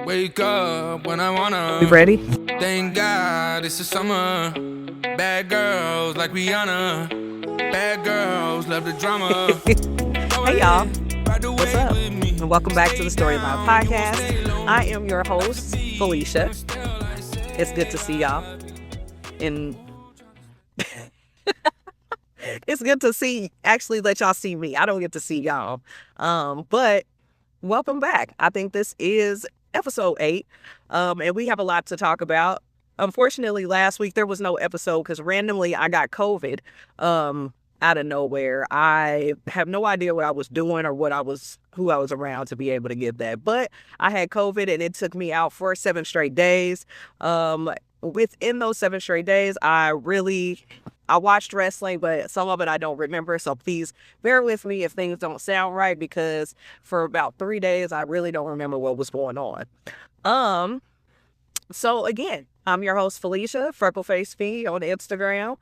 Wake up when I wanna. We ready? Thank God it's the summer. Bad girls like Rihanna. Bad girls love the drama. Hey, y'all. What's up? And welcome back to the Story of My Podcast. I am your host, Felecia. It's good to see y'all. And it's good to actually let y'all see me. I don't get to see y'all. But welcome back. I think this is episode 8. And we have a lot to talk about. Unfortunately, last week there was no episode because randomly I got COVID out of nowhere. I have no idea what I was doing or who I was around to be able to get that. But I had COVID and it took me out for 7 straight days. Within those 7 straight days, I watched wrestling, but some of it I don't remember. So please bear with me if things don't sound right, because for about 3 days, I really don't remember what was going on. So again, I'm your host, Felecia, Freckleface Fee on Instagram.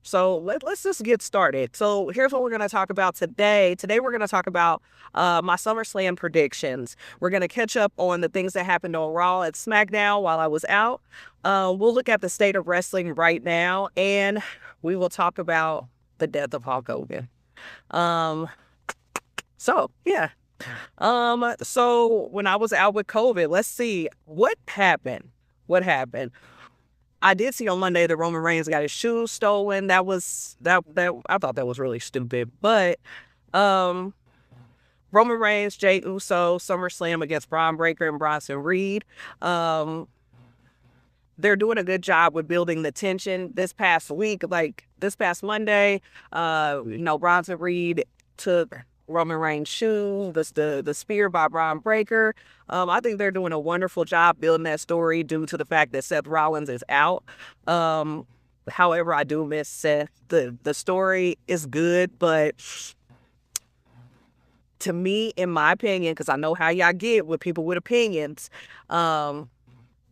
So let's just get started. So here's what we're going to talk about today. Today we're going to talk about my SummerSlam predictions. We're going to catch up on the things that happened on Raw and SmackDown while I was out. We'll look at the state of wrestling right now, and we will talk about the death of Hulk Hogan. So when I was out with COVID, let's see what happened. I did see on Monday that Roman Reigns got his shoes stolen. That I thought that was really stupid. But Roman Reigns, Jey Uso, SummerSlam against Braun Breaker and Bronson Reed. They're doing a good job with building the tension. This past Monday, Bronson Reed took Roman Reigns' shoe, the spear by Braun Breaker. I think they're doing a wonderful job building that story due to the fact that Seth Rollins is out. However, I do miss Seth. The story is good, but to me, in my opinion, because I know how y'all get with people with opinions,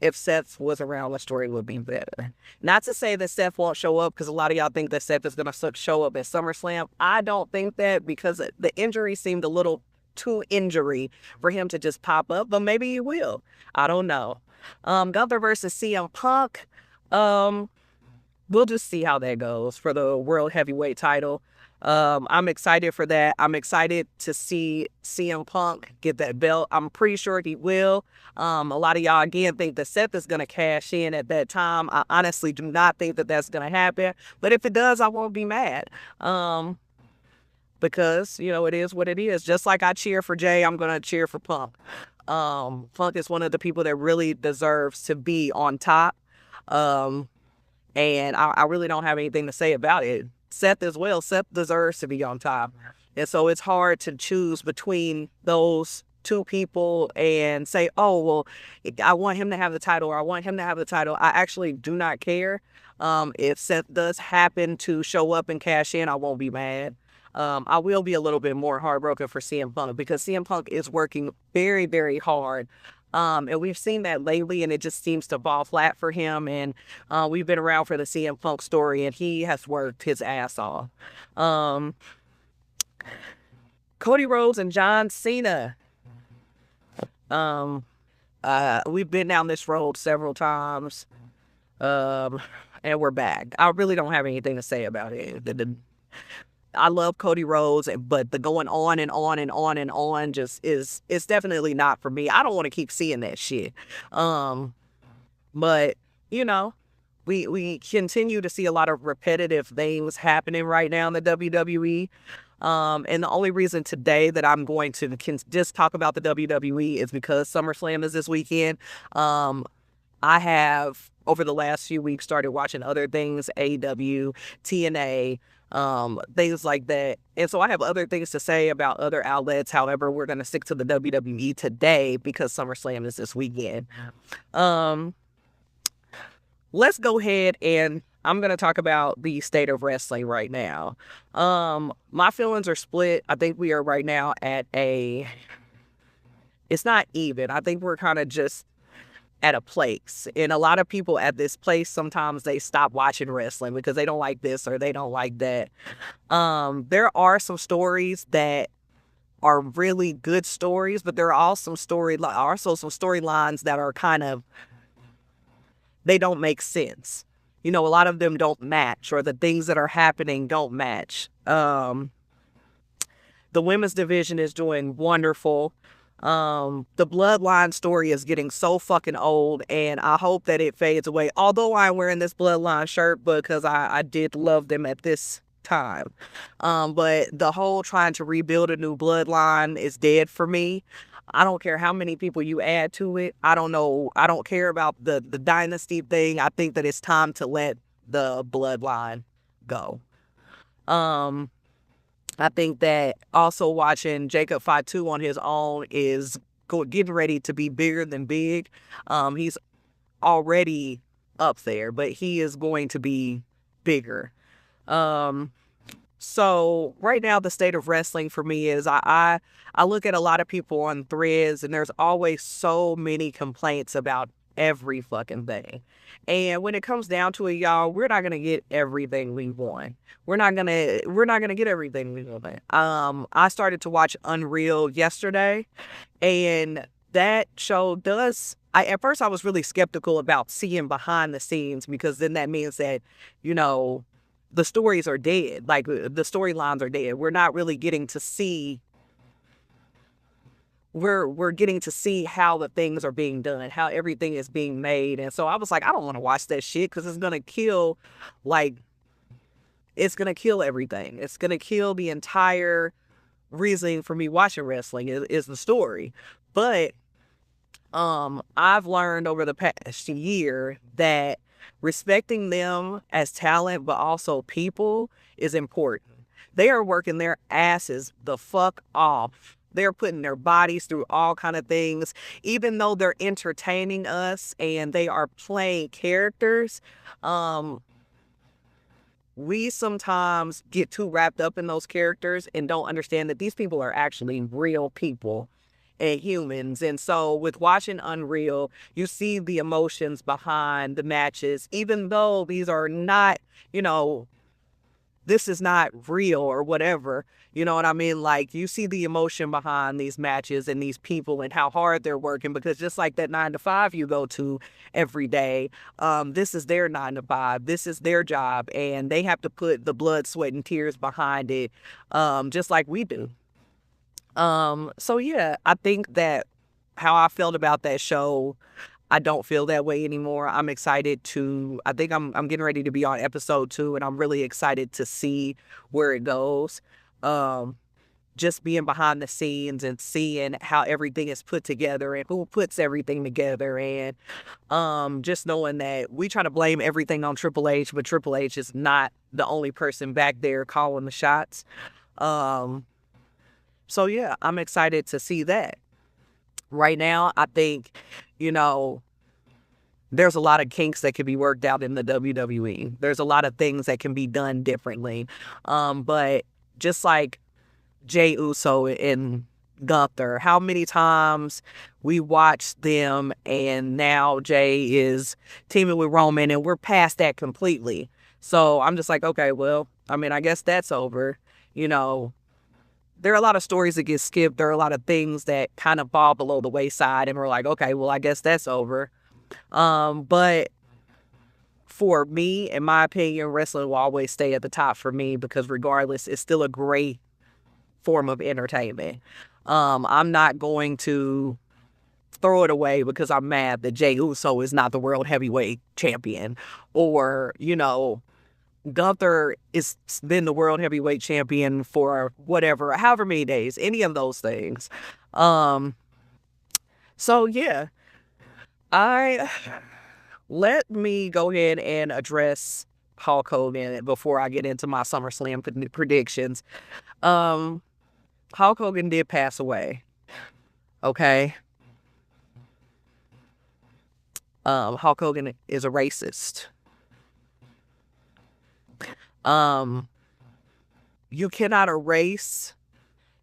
if Seth was around, the story would be better. Not to say that Seth won't show up, because a lot of y'all think that Seth is going to show up at SummerSlam. I don't think that, because the injury seemed a little too injury for him to just pop up, but maybe he will. I don't know. Gunther versus CM Punk. We'll just see how that goes for the World Heavyweight title. I'm excited for that. I'm excited to see CM Punk get that belt. I'm pretty sure he will. A lot of y'all, again, think that Seth is going to cash in at that time. I honestly do not think that that's going to happen. But if it does, I won't be mad. Because, it is what it is. Just like I cheer for Jay, I'm going to cheer for Punk. Punk is one of the people that really deserves to be on top. And I really don't have anything to say about it. Seth as well. Seth deserves to be on top. And so it's hard to choose between those two people and say, oh, well, I want him to have the title, or I want him to have the title. I actually do not care. If Seth does happen to show up and cash in, I won't be mad. I will be a little bit more heartbroken for CM Punk, because CM Punk is working very, very hard. And we've seen that lately, and it just seems to fall flat for him. And we've been around for the CM Punk story, and he has worked his ass off. Cody Rhodes and John Cena. We've been down this road several times, and we're back. I really don't have anything to say about it. I love Cody Rhodes, but the going on and on and on and on just it's definitely not for me. I don't want to keep seeing that shit. But we continue to see a lot of repetitive things happening right now in the WWE. And the only reason today that I'm going to just talk about the WWE is because SummerSlam is this weekend. I have, over the last few weeks, started watching other things, AEW, TNA, things like that. And so I have other things to say about other outlets. However, we're going to stick to the WWE today because SummerSlam is this weekend. Let's go ahead, and I'm going to talk about the state of wrestling right now. My feelings are split. I think we are right now at it's not even. I think we're kind of just at a place. And a lot of people at this place, sometimes they stop watching wrestling because they don't like this or they don't like that. There are some stories that are really good stories, but there are also some storylines that are kind of, they don't make sense. A lot of them don't match, or the things that are happening don't match. The women's division is doing wonderful. The bloodline story is getting so fucking old, and I hope that it fades away. Although I'm wearing this bloodline shirt because I did love them at this time. But the whole trying to rebuild a new bloodline is dead for me. I don't care how many people you add to it. I don't know. I don't care about the dynasty thing. I think that it's time to let the bloodline go. I think that also watching Jacob Fatu on his own is getting ready to be bigger than big. He's already up there, but he is going to be bigger. So right now, the state of wrestling for me is I look at a lot of people on threads, and there's always so many complaints about every fucking thing. And when it comes down to it, y'all, we're not gonna get everything we want. We're not gonna get everything we want. I started to watch Unreal yesterday, and that show does. At first I was really skeptical about seeing behind the scenes, because then that means that, the stories are dead. Like, the storylines are dead. We're not really getting to see. We're getting to see how the things are being done, how everything is being made. And so I was like, I don't want to watch that shit, because it's gonna kill, it's gonna kill everything. It's gonna kill the entire reason for me watching wrestling is the story. But I've learned over the past year that respecting them as talent, but also people, is important. They are working their asses the fuck off. They're putting their bodies through all kind of things, even though they're entertaining us and they are playing characters. We sometimes get too wrapped up in those characters and don't understand that these people are actually real people and humans. And so with watching Unreal, you see the emotions behind the matches, even though these are not, this is not real or whatever. You know what I mean? Like, you see the emotion behind these matches and these people and how hard they're working, because just like that 9-to-5 you go to every day, this is their 9-to-5. This is their job, and they have to put the blood, sweat, and tears behind it, just like we do. So yeah, I think that how I felt about that show, I don't feel that way anymore. I'm excited I think I'm getting ready to be on episode 2, and I'm really excited to see where it goes. Just being behind the scenes and seeing how everything is put together and who puts everything together, and just knowing that we try to blame everything on Triple H, but Triple H is not the only person back there calling the shots. So yeah, I'm excited to see that. Right now, I think, there's a lot of kinks that can be worked out in the WWE. There's a lot of things that can be done differently. But just like Jey Uso and Gunther, how many times we watched them, and now Jey is teaming with Roman, and we're past that completely. So I'm just like, okay, well, I guess that's over. There are a lot of stories that get skipped. There are a lot of things that kind of fall below the wayside, and we're like, okay, well, I guess that's over. But for me, in my opinion, wrestling will always stay at the top for me, because regardless, it's still a great form of entertainment. I'm not going to throw it away because I'm mad that Jey Uso is not the world heavyweight champion, or, Gunther has been the world heavyweight champion for however many days, any of those things. So yeah, let me go ahead and address Hulk Hogan before I get into my SummerSlam predictions. Hulk Hogan did pass away. Okay. Hulk Hogan is a racist. You cannot erase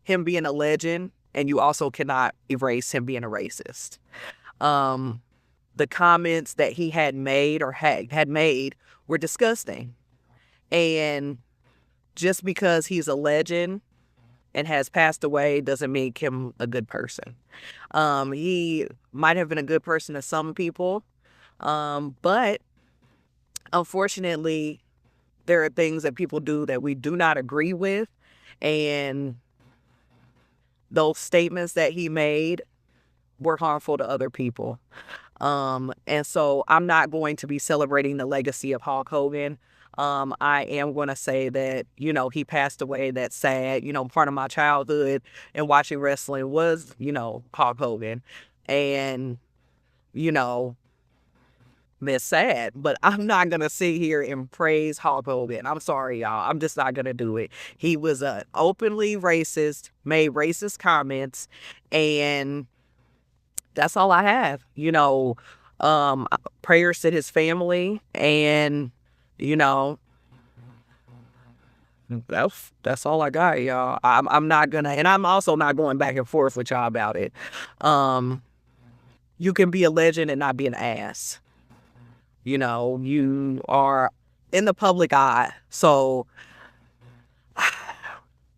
him being a legend, and you also cannot erase him being a racist. The comments that he had made or had made were disgusting. And just because he's a legend and has passed away doesn't make him a good person. He might have been a good person to some people, but unfortunately, there are things that people do that we do not agree with, and those statements that he made were harmful to other people. And so I'm not going to be celebrating the legacy of Hulk Hogan. I am going to say that, he passed away. That's sad. Part of my childhood and watching wrestling was, Hulk Hogan. And, it's sad, but I'm not going to sit here and praise Hulk Hogan. I'm sorry, y'all. I'm just not going to do it. He was openly racist, made racist comments, and that's all I have. Prayers to his family, and, that's all I got, y'all. I'm not gonna, and I'm also not going back and forth with y'all about it. You can be a legend and not be an ass. You are in the public eye, so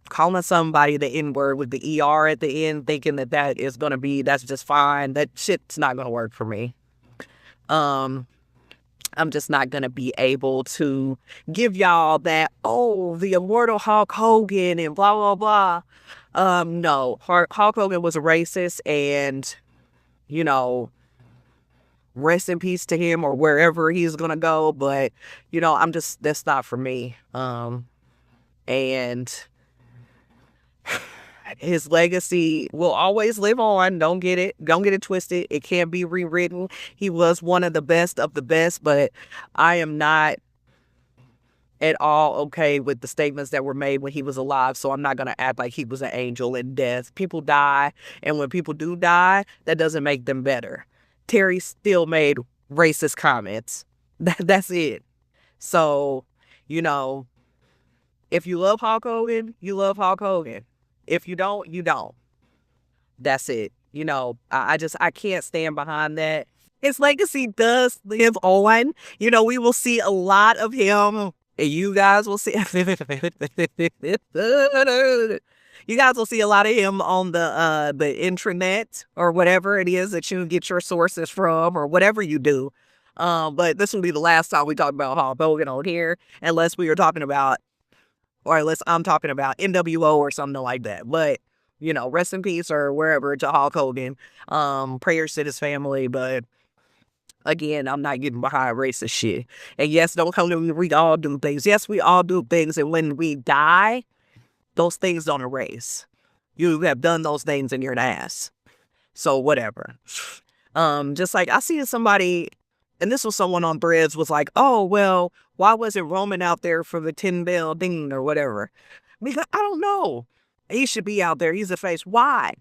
calling somebody the N-word with the ER at the end, thinking that's just fine, that shit's not gonna work for me. I'm just not gonna be able to give y'all that, the immortal Hulk Hogan and blah, blah, blah. No, Hulk Hogan was a racist, and, rest in peace to him or wherever he's gonna go. But, that's not for me. And his legacy will always live on. Don't get it twisted. It can't be rewritten. He was one of the best, but I am not at all okay with the statements that were made when he was alive. So I'm not going to act like he was an angel in death. People die. And when people do die, that doesn't make them better. Terry still made racist comments. That's it. So, if you love Hulk Hogan, you love Hulk Hogan. If you don't, you don't. That's it. I can't stand behind that. His legacy does live on. We will see a lot of him. And you guys will see. You guys will see a lot of him on the intranet or whatever it is that you get your sources from, or whatever you do. But this will be the last time we talk about Hulk Hogan on here, unless I'm talking about NWO or something like that. But, rest in peace or wherever to Hulk Hogan. Prayers to his family. But again, I'm not getting behind racist shit. And yes, don't come to me, we all do things. Yes, we all do things. And when we die, those things don't erase. You have done those things and you're an ass. So whatever. Just like I see somebody, and this was someone on Threads, was like, oh, well, why wasn't Roman out there for the 10-bell ding or whatever? Because I don't know. He should be out there. He's a face. Why?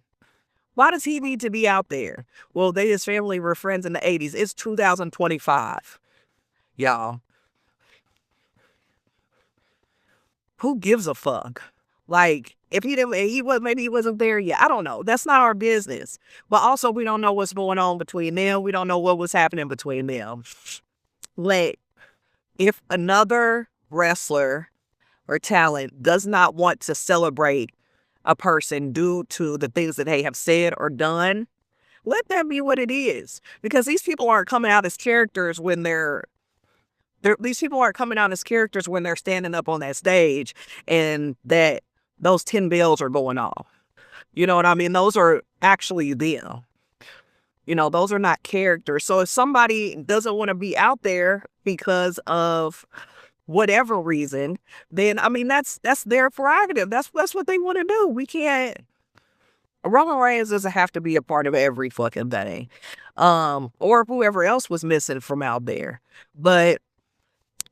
Why does he need to be out there? Well, his family were friends in the 80s. It's 2025. Y'all. Who gives a fuck? Like, if maybe he wasn't there yet. I don't know. That's not our business. But also, we don't know what's going on between them. We don't know what was happening between them. Like, if another wrestler or talent does not want to celebrate a person due to the things that they have said or done, let that be what it is. Because these people aren't coming out as characters when these people aren't coming out as characters when they're standing up on that stage and that those 10 bells are going off. You know what I mean? Those are actually them. Those are not characters. So if somebody doesn't want to be out there because of whatever reason, then, that's their prerogative. That's what they want to do. We can't. Roman Reigns doesn't have to be a part of every fucking thing. Or whoever else was missing from out there. But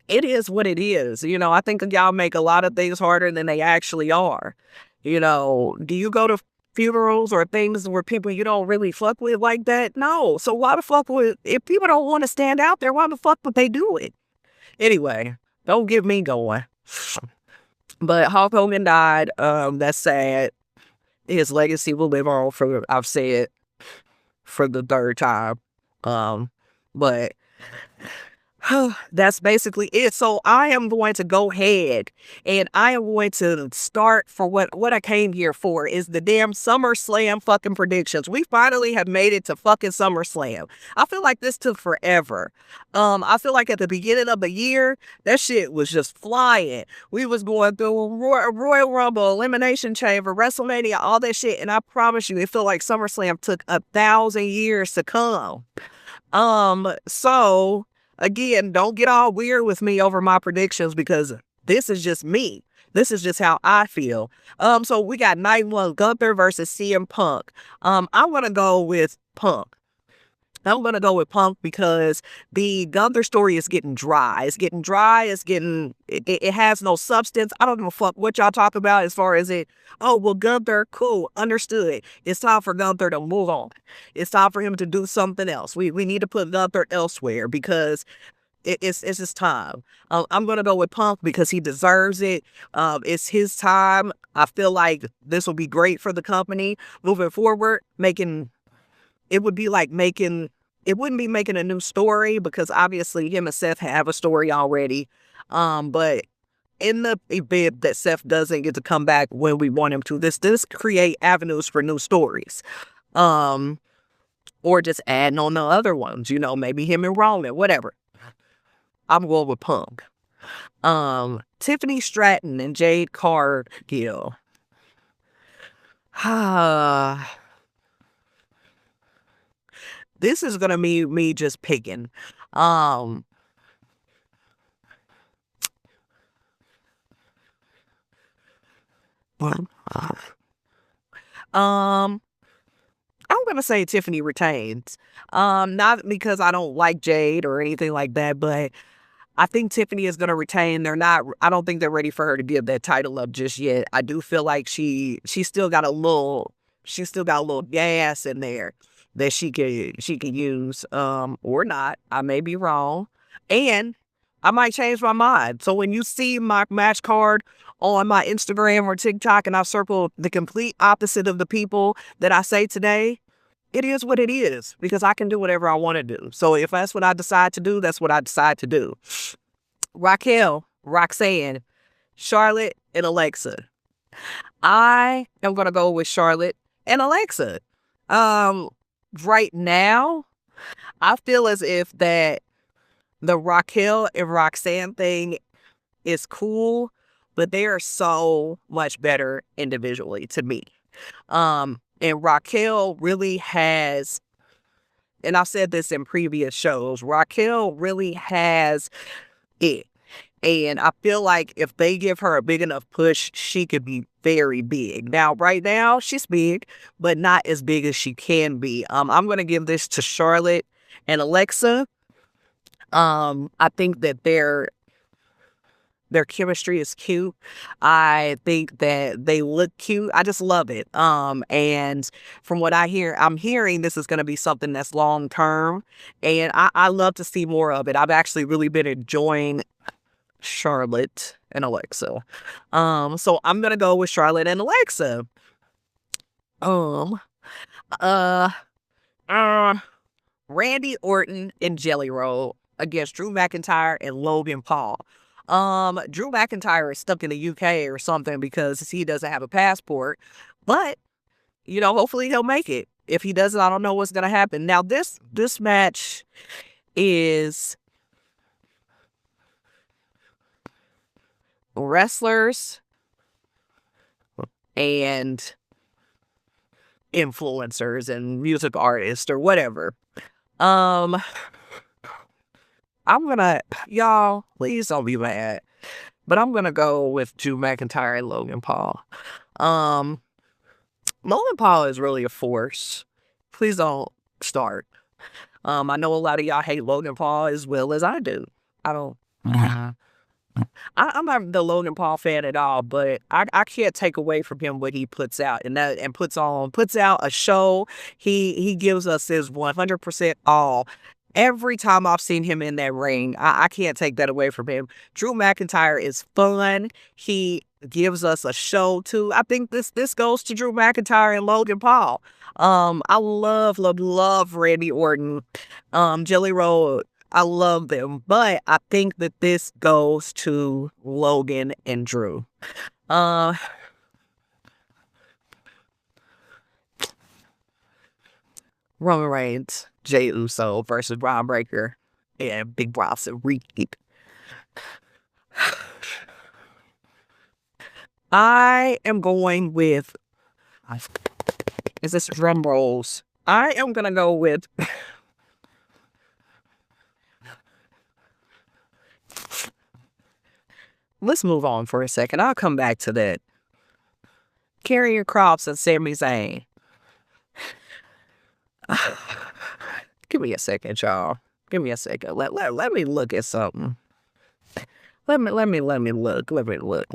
it is what it is. I think y'all make a lot of things harder than they actually are. Do you go to funerals or things where people you don't really fuck with like that? No. So why the fuck if people don't want to stand out there, why the fuck would they do it? Anyway, don't get me going. But Hulk Hogan died. That's sad. His legacy will live on I've said for the third time. But That's basically it. So I am going to go ahead and I am going to start for what I came here for is the damn SummerSlam fucking predictions. We finally have made it to fucking SummerSlam. I feel like this took forever. I feel like at the beginning of the year, that shit was just flying. We was going through Royal Rumble, Elimination Chamber, WrestleMania, all that shit. And I promise you, it felt like SummerSlam took 1,000 years to come. So again, don't get all weird with me over my predictions because this is just me. This is just how I feel. So we got night one, Gunther versus CM Punk. I'm gonna go with Punk. I'm gonna go with Punk because the Gunther story is getting dry. It's getting dry. It has no substance. I don't give a fuck what y'all talk about as far as it. Oh, well, Gunther, cool, understood. It's time for Gunther to move on. It's time for him to do something else. We need to put Gunther elsewhere because it's just time. I'm gonna go with Punk because he deserves it. It's his time. I feel like this will be great for the company moving forward. It wouldn't be making a new story because obviously him and Seth have a story already. But in the event that Seth doesn't get to come back when we want him to, this create avenues for new stories. Or just adding on the other ones, maybe him and Roman, whatever. I'm going with Punk. Tiffany Stratton and Jade Cargill. This is gonna be me just picking. I'm gonna say Tiffany retains. Not because I don't like Jade or anything like that, but I think Tiffany is gonna retain. I don't think they're ready for her to give that title up just yet. I do feel like she still got a little gas in there that she could use, or not. I may be wrong. And I might change my mind. So when you see my match card on my Instagram or TikTok and I've circled the complete opposite of the people that I say today, it is what it is because I can do whatever I want to do. So if that's what I decide to do, that's what I decide to do. Raquel, Roxanne, Charlotte, and Alexa. I am going to go with Charlotte and Alexa. Right now, I feel as if that the Raquel and Roxanne thing is cool, but they are so much better individually to me. And Raquel really has, and I've said this in previous shows, Raquel really has it. And I feel like if they give her a big enough push, she could be very big. Now, right now, she's big, but not as big as she can be. I'm going to give this to Charlotte and Alexa. I think that their chemistry is cute. I think that they look cute. I just love it. And from what I'm hearing this is going to be something that's long term. And I love to see more of it. I've actually really been enjoying Charlotte and Alexa. So I'm going to go with Charlotte and Alexa. Randy Orton and Jelly Roll against Drew McIntyre and Logan Paul. Drew McIntyre is stuck in the UK or something because he doesn't have a passport, but hopefully he'll make it. If he doesn't, I don't know what's gonna happen. Now this match is wrestlers and influencers and music artists or whatever. Y'all, please don't be mad, but I'm gonna go with Drew McIntyre and Logan Paul. Logan Paul is really a force. Please don't start. I know a lot of y'all hate Logan Paul as well as I do. I don't. I'm not the Logan Paul fan at all, but I can't take away from him what he puts out and puts out a show. He gives us his 100% all. Every time I've seen him in that ring, I can't take that away from him. Drew McIntyre is fun. He gives us a show too. I think this goes to Drew McIntyre and Logan Paul. I love Randy Orton. Jelly Roll, I love them, but I think that this goes to Logan and Drew. Roman Reigns, Jey Uso versus Braun Breaker and Big Boss and Reed. I am going with, is this drum rolls? I am gonna go with let's move on for a second. I'll come back to that. Karrion Kross and Sami Zayn. Give me a second, y'all. Give me a second. Let me look at something. Let me look. Let me look.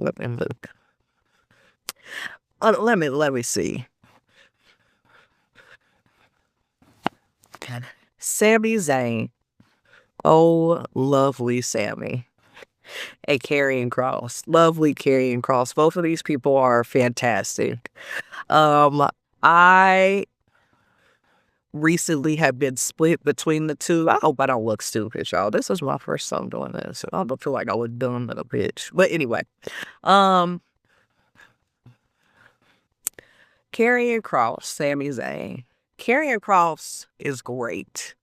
Let me see. Sami Zayn. Oh, lovely Sami. And Karrion Kross. Lovely Karrion Kross. Both of these people are fantastic. I recently have been split between the two. I hope I don't look stupid, y'all. This is my first time doing this. I don't feel like I look dumb little bitch. But anyway. Karrion Kross, Sami Zayn. Karrion Kross is great.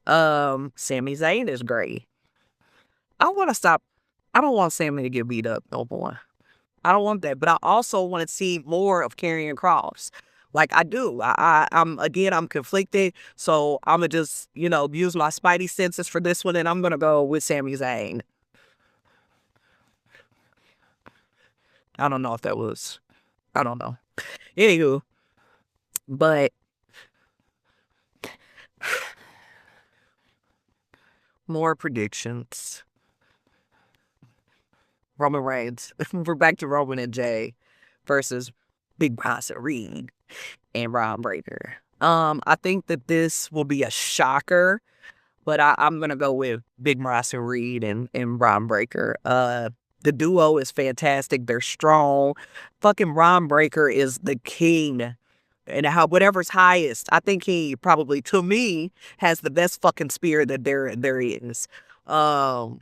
Sami Zayn is great. I want to stop. I don't want Sami to get beat up no more. I don't want that. But I also want to see more of Karrion Kross. Like I do. I'm conflicted. So I'm going to just, use my spidey senses for this one. And I'm going to go with Sami Zayn. I don't know if that was, I don't know. Anywho, but more predictions. Roman Reigns. We're back to Roman and Jey versus Big Boss and Reed and Braun Breaker. I think that this will be a shocker, but I'm gonna go with Big Boss and Reed and Braun Breaker. The duo is fantastic. They're strong. Fucking Braun Breaker is the king. And whatever's highest, I think he probably, to me, has the best fucking spear that there is. I'm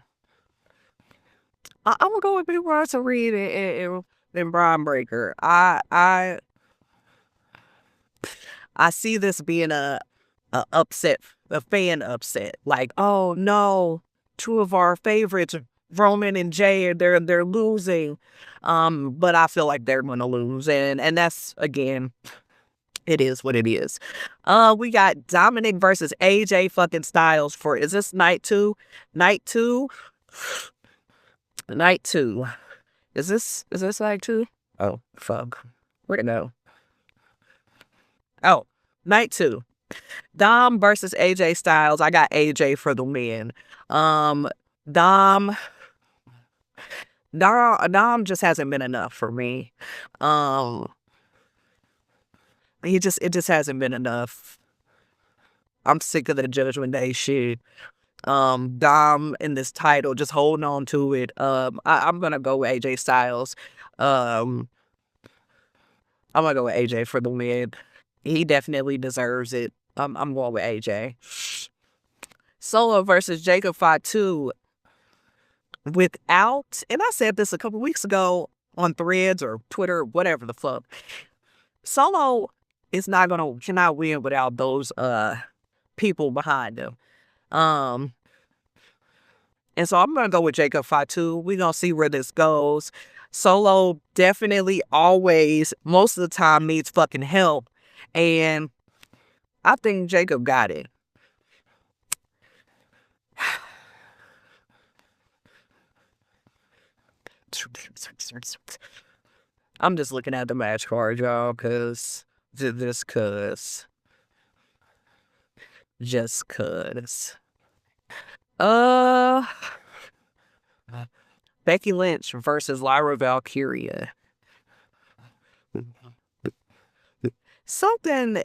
gonna go with Big Boss and Reed and Braun Breaker. I see this being a upset, a fan upset. Like, oh no, two of our favorites, Roman and Jey, they're losing. But I feel like they're gonna lose, and that's, again, it is what it is. We got Dominic versus AJ fucking Styles for, is this night 2? Night 2? Night 2. Is this night 2? Oh, fuck. Where'd it go? Oh, night 2. Dom versus AJ Styles. I got AJ for the win. Dom just hasn't been enough for me. It just hasn't been enough. I'm sick of the Judgment Day shit. Dom in this title, just holding on to it. I'm gonna go with AJ Styles. I'm gonna go with AJ for the win. He definitely deserves it. I'm going with AJ. Solo versus Jacob Fatu. Without, and I said this a couple weeks ago on Threads or Twitter, whatever the fuck. Solo is cannot win without those people behind him. And so I'm gonna go with Jacob Fatu. We're gonna see where this goes. Solo definitely always, most of the time, needs fucking help. And I think Jacob got it. I'm just looking at the match card, y'all, just cause. Becky Lynch versus Lyra Valkyria. Something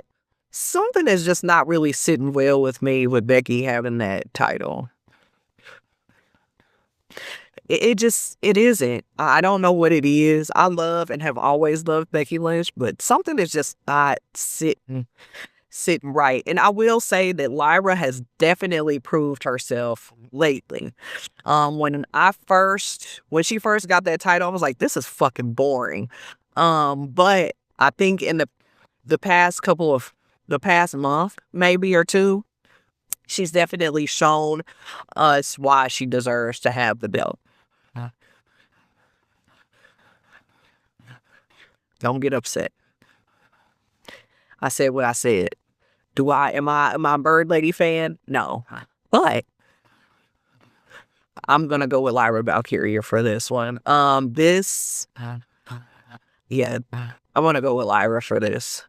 is just not really sitting well with me with Becky having that title. It isn't. I don't know what it is. I love and have always loved Becky Lynch, but something is just not sitting sitting right. And I will say that Lyra has definitely proved herself lately. When she first got that title, I was like, this is fucking boring. But I think in the past month, maybe or two, she's definitely shown us why she deserves to have the belt. Don't get upset. I said what I said. Am I a Bird Lady fan? No. But I'm gonna go with Lyra Valkyria for this one. Yeah, I want to go with Lyra for this.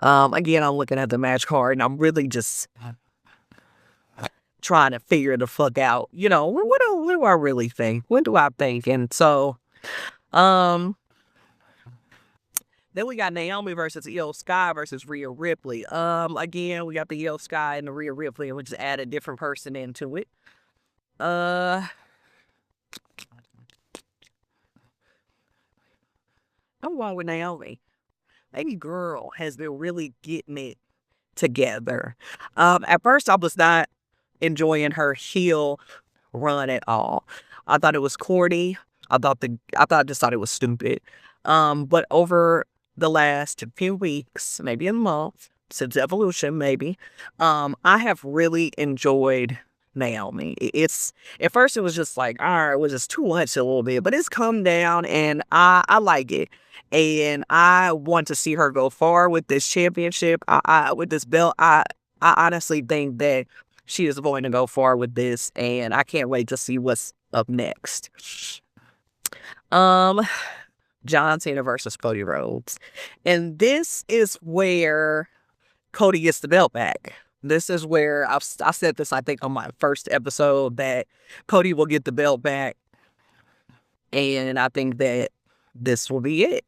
Again, I'm looking at the match card and I'm really just trying to figure the fuck out. What do I really think? What do I think? And so, then we got Naomi versus Io Sky versus Rhea Ripley. Again, we got the Io Sky and the Rhea Ripley, and we just add a different person into it. I'm going with Naomi. Baby girl has been really getting it together. At first, I was not enjoying her heel run at all. I thought it was corny. I just thought it was stupid. But over the last few weeks, maybe a month, since Evolution, maybe, I have really enjoyed Naomi. At first it was just like, all right, it was just too much a little bit, but it's come down and I like it. And I want to see her go far with this championship. With this belt, I honestly think that she is going to go far with this, and I can't wait to see what's up next. John Cena versus Cody Rhodes. And this is where Cody gets the belt back. This is where I said this, I think, on my first episode, that Cody will get the belt back. And I think that this will be it.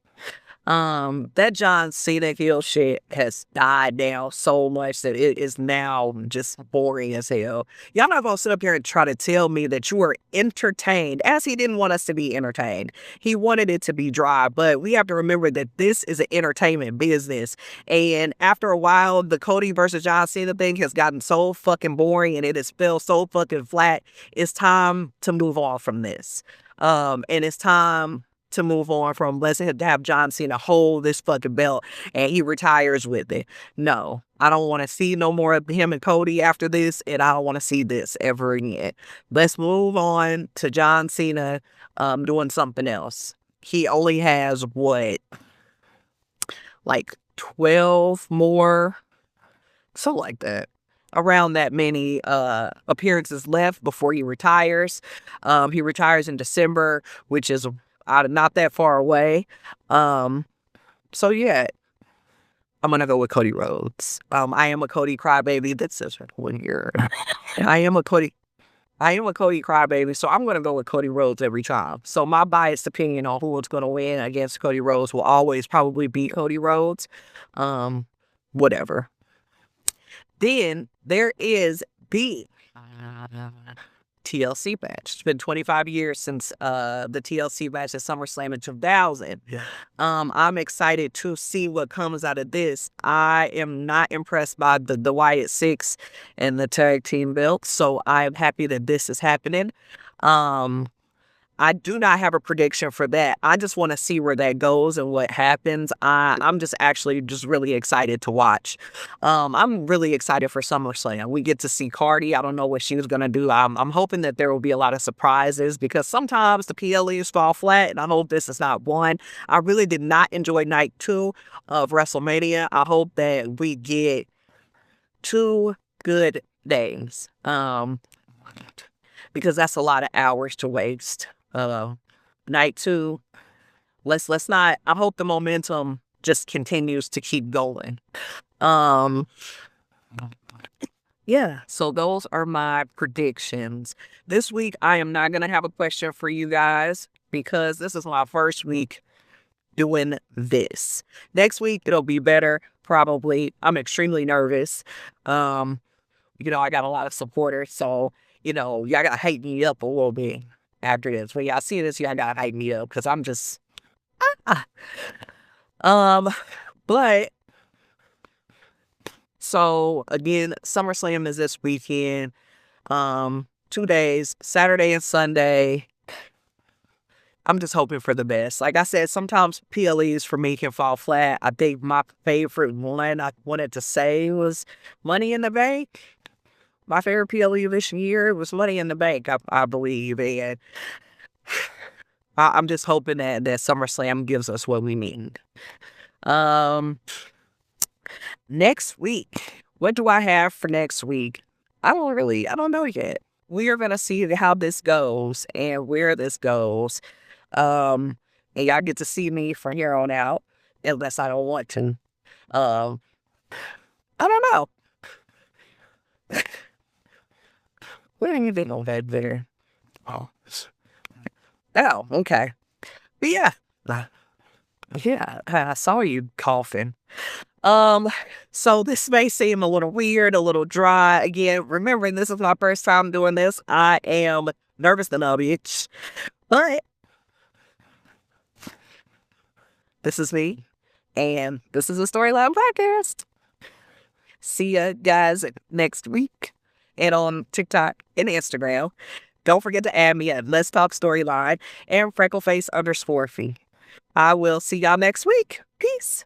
That John Cena heel shit has died down so much that it is now just boring as hell. Y'all not gonna sit up here and try to tell me that you were entertained, as he didn't want us to be entertained. He wanted it to be dry, but we have to remember that this is an entertainment business. And after a while, the Cody versus John Cena thing has gotten so fucking boring and it has fell so fucking flat. It's time to move on from this. And it's time to move on from let's have John Cena hold this fucking belt and he retires with it. No, I don't want to see no more of him and Cody after this, and I don't want to see this ever again. Let's move on to John Cena doing something else. He only has like 12 more, something like that. Around that many appearances left before he retires. He retires in December, which is not that far away. So yeah, I'm gonna go with Cody Rhodes. I am a Cody crybaby. That says right one here. I am a Cody crybaby, so I'm gonna go with Cody Rhodes every time. So my biased opinion on who's gonna win against Cody Rhodes will always probably be Cody Rhodes. Whatever. Then there is B. TLC match. It's been 25 years since the TLC match at SummerSlam in 2000. Yeah. I'm excited to see what comes out of this. I am not impressed by the Wyatt Six and the tag team belt, so I am happy that this is happening. I do not have a prediction for that. I just want to see where that goes and what happens. I'm just really excited to watch. I'm really excited for SummerSlam. We get to see Cardi. I don't know what she was going to do. I'm hoping that there will be a lot of surprises because sometimes the PLEs fall flat, and I hope this is not one. I really did not enjoy night 2 of WrestleMania. I hope that we get 2 good days. Because that's a lot of hours to waste. Night 2, let's not, I hope the momentum just continues to keep going. Yeah, so those are my predictions. This week, I am not going to have a question for you guys because this is my first week doing this. Next week, it'll be better, probably. I'm extremely nervous. I got a lot of supporters, so, y'all got to hype me up a little bit after this. When y'all see this, y'all got to hype me up because I'm just... But So again, SummerSlam is this weekend. 2 days, Saturday and Sunday. I'm just hoping for the best. Like I said, sometimes PLEs for me can fall flat. I think my favorite one I wanted to say was Money in the Bank. My favorite PLE this year was Money in the Bank, I believe. And I'm just hoping that SummerSlam gives us what we need. Next week. What do I have for next week? I don't know yet. We are going to see how this goes and where this goes. And y'all get to see me from here on out, unless I don't want to. I don't know. What do you think on that there? Oh, okay. But yeah. I saw you coughing. So this may seem a little weird, a little dry. Again, remembering this is my first time doing this. I am nervous than a bitch. But this is me, and this is a Storyline Podcast. See ya guys next week, and on TikTok and Instagram. Don't forget to add me at Let's Talk Storyline and Freckleface_Fee. I will see y'all next week. Peace.